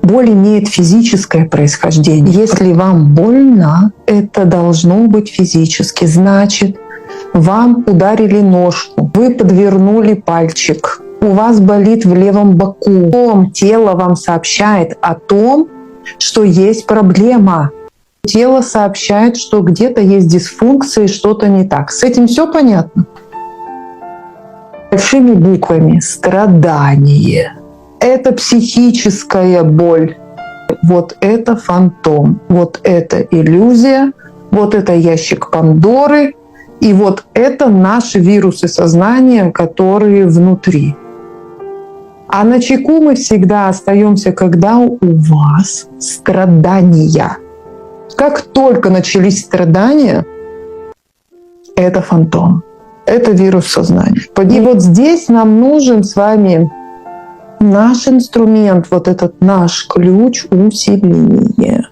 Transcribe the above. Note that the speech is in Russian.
Боль имеет физическое происхождение. Если вам больно, это должно быть физически. Значит, вам ударили ножку, вы подвернули пальчик, у вас болит в левом боку. Тело вам сообщает о том, что есть проблема. Тело сообщает, что где-то есть дисфункция и что-то не так. С этим все понятно? Большими буквами страдание. Это психическая боль. Вот это фантом, вот это иллюзия, вот это ящик Пандоры, и вот это наши вирусы сознания, которые внутри. А начеку мы всегда остаемся, когда у вас страдания. Как только начались страдания, это фантом, это вирус сознания. И вот здесь нам нужен с вами наш инструмент, вот этот наш ключ усиления.